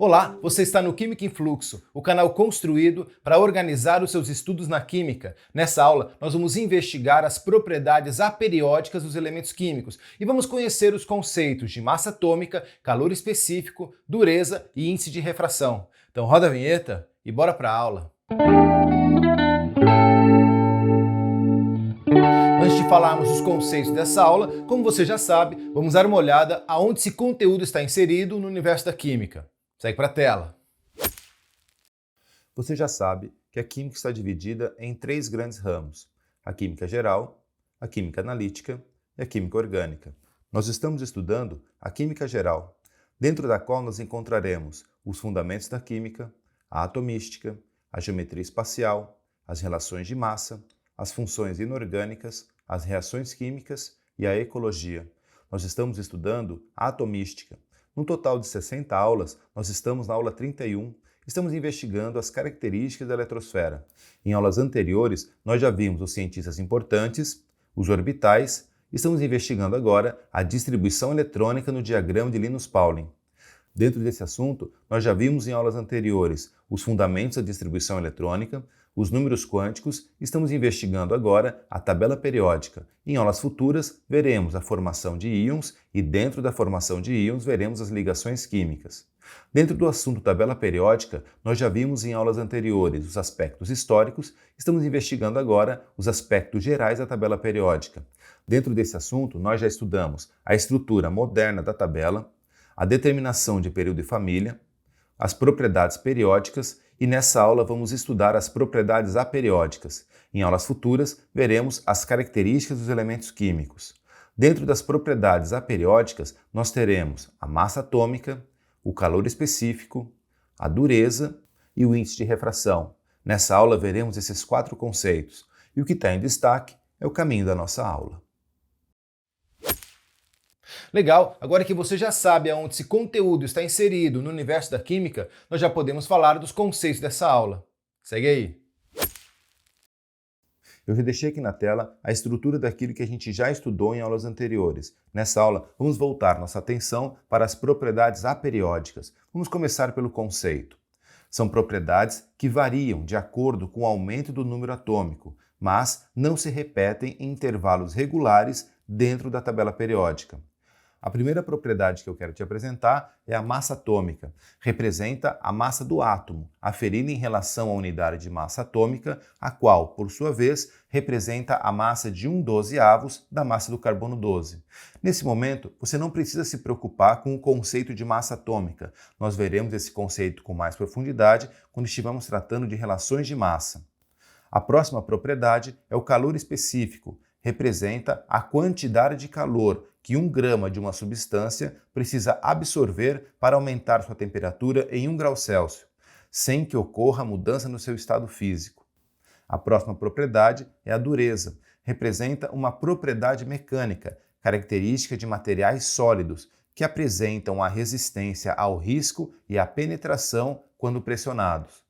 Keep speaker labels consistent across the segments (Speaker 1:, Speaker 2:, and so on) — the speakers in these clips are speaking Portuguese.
Speaker 1: Olá, você está no Química em Fluxo, o canal construído para organizar os seus estudos na química. Nessa aula, nós vamos investigar as propriedades aperiódicas dos elementos químicos e vamos conhecer os conceitos de massa atômica, calor específico, dureza e índice de refração. Então roda a vinheta e bora para a aula. Antes de falarmos dos conceitos dessa aula, como você já sabe, vamos dar uma olhada aonde esse conteúdo está inserido no universo da química. Segue para a tela. Você já sabe que a química está dividida em três grandes ramos: a química geral, a química analítica e a química orgânica. Nós estamos estudando a química geral, dentro da qual nós encontraremos os fundamentos da química, a atomística, a geometria espacial, as relações de massa, as funções inorgânicas, as reações químicas e a ecologia. Nós estamos estudando a atomística. No total de 60 aulas, nós estamos na aula 31, estamos investigando as características da eletrosfera. Em aulas anteriores, nós já vimos os cientistas importantes, os orbitais, estamos investigando agora a distribuição eletrônica no diagrama de Linus-Pauling. Dentro desse assunto, nós já vimos em aulas anteriores os fundamentos da distribuição eletrônica, os números quânticos, estamos investigando agora a tabela periódica. Em aulas futuras, veremos a formação de íons e dentro da formação de íons veremos as ligações químicas. Dentro do assunto tabela periódica, nós já vimos em aulas anteriores os aspectos históricos, estamos investigando agora os aspectos gerais da tabela periódica. Dentro desse assunto, nós já estudamos a estrutura moderna da tabela, a determinação de período e família, as propriedades periódicas e nessa aula vamos estudar as propriedades aperiódicas. Em aulas futuras, veremos as características dos elementos químicos. Dentro das propriedades aperiódicas, nós teremos a massa atômica, o calor específico, a dureza e o índice de refração. Nessa aula veremos esses quatro conceitos e o que está em destaque é o caminho da nossa aula. Legal, agora que você já sabe aonde esse conteúdo está inserido no universo da química, nós já podemos falar dos conceitos dessa aula. Segue aí. Eu já deixei aqui na tela a estrutura daquilo que a gente já estudou em aulas anteriores. Nessa aula, vamos voltar nossa atenção para as propriedades aperiódicas. Vamos começar pelo conceito. São propriedades que variam de acordo com o aumento do número atômico, mas não se repetem em intervalos regulares dentro da tabela periódica. A primeira propriedade que eu quero te apresentar é a massa atômica. Representa a massa do átomo, aferida em relação à unidade de massa atômica, a qual, por sua vez, representa a massa de 1/12 da massa do carbono 12. Nesse momento, você não precisa se preocupar com o conceito de massa atômica. Nós veremos esse conceito com mais profundidade quando estivermos tratando de relações de massa. A próxima propriedade é o calor específico. Representa a quantidade de calor que 1 grama de uma substância precisa absorver para aumentar sua temperatura em 1 grau Celsius, sem que ocorra mudança no seu estado físico. A próxima propriedade é a dureza. Representa uma propriedade mecânica, característica de materiais sólidos, que apresentam a resistência ao risco e à penetração quando pressionados.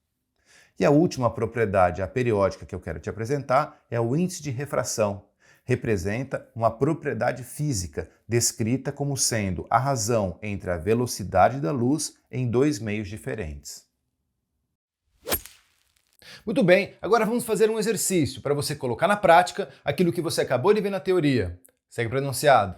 Speaker 1: E a última propriedade aperiódica que eu quero te apresentar é o índice de refração. Representa uma propriedade física descrita como sendo a razão entre a velocidade da luz em 2 meios diferentes. Muito bem, agora vamos fazer um exercício para você colocar na prática aquilo que você acabou de ver na teoria. Segue para o enunciado.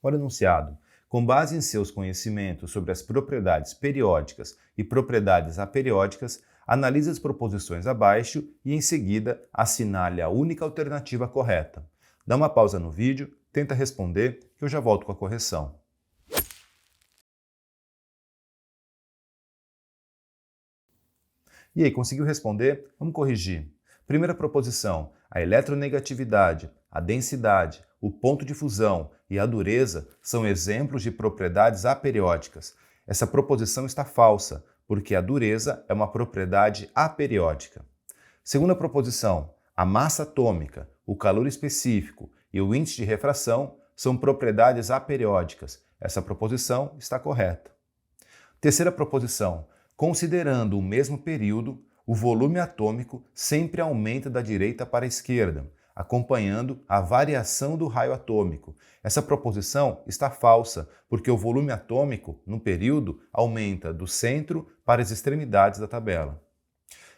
Speaker 1: Ora, enunciado. Com base em seus conhecimentos sobre as propriedades periódicas e propriedades aperiódicas, analise as proposições abaixo e, em seguida, assinale a única alternativa correta. Dá uma pausa no vídeo, tenta responder, que eu já volto com a correção. E aí, conseguiu responder? Vamos corrigir. Primeira proposição, a eletronegatividade, a densidade, o ponto de fusão e a dureza são exemplos de propriedades aperiódicas. Essa proposição está falsa, porque a dureza é uma propriedade aperiódica. Segunda proposição, a massa atômica, o calor específico e o índice de refração são propriedades aperiódicas. Essa proposição está correta. Terceira proposição, considerando o mesmo período, o volume atômico sempre aumenta da direita para a esquerda. acompanhando a variação do raio atômico. Essa proposição está falsa, porque o volume atômico, no período, aumenta do centro para as extremidades da tabela.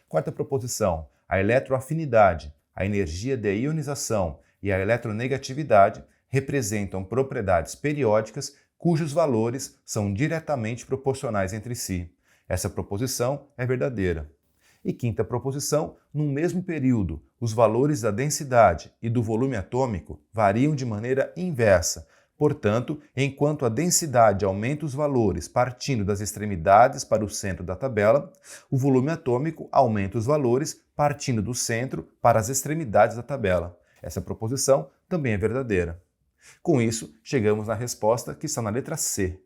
Speaker 1: Quarta proposição, a eletroafinidade, a energia de ionização e a eletronegatividade representam propriedades periódicas cujos valores são diretamente proporcionais entre si. Essa proposição é verdadeira. E quinta proposição, no mesmo período, os valores da densidade e do volume atômico variam de maneira inversa. Portanto, enquanto a densidade aumenta os valores partindo das extremidades para o centro da tabela, o volume atômico aumenta os valores partindo do centro para as extremidades da tabela. Essa proposição também é verdadeira. Com isso, chegamos na resposta que está na letra C.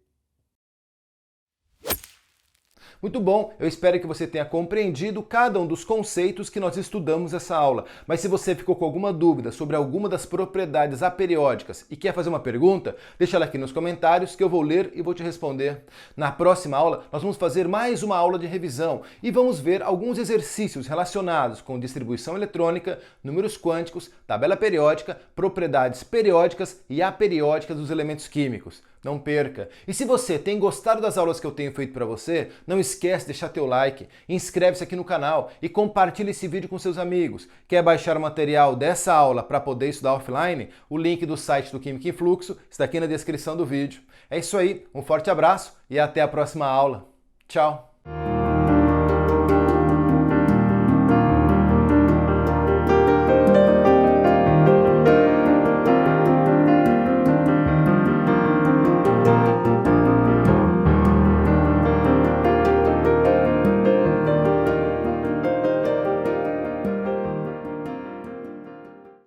Speaker 2: Muito bom, eu espero que você tenha compreendido cada um dos conceitos que nós estudamos nessa aula. Mas se você ficou com alguma dúvida sobre alguma das propriedades aperiódicas e quer fazer uma pergunta, deixa ela aqui nos comentários que eu vou ler e vou te responder. Na próxima aula, nós vamos fazer mais uma aula de revisão e vamos ver alguns exercícios relacionados com distribuição eletrônica, números quânticos, tabela periódica, propriedades periódicas e aperiódicas dos elementos químicos. Não perca! E se você tem gostado das aulas que eu tenho feito para você, não esquece de deixar teu like, inscreve-se aqui no canal e compartilha esse vídeo com seus amigos. Quer baixar o material dessa aula para poder estudar offline? O link do site do Química em Fluxo está aqui na descrição do vídeo. É isso aí, um forte abraço e até a próxima aula. Tchau!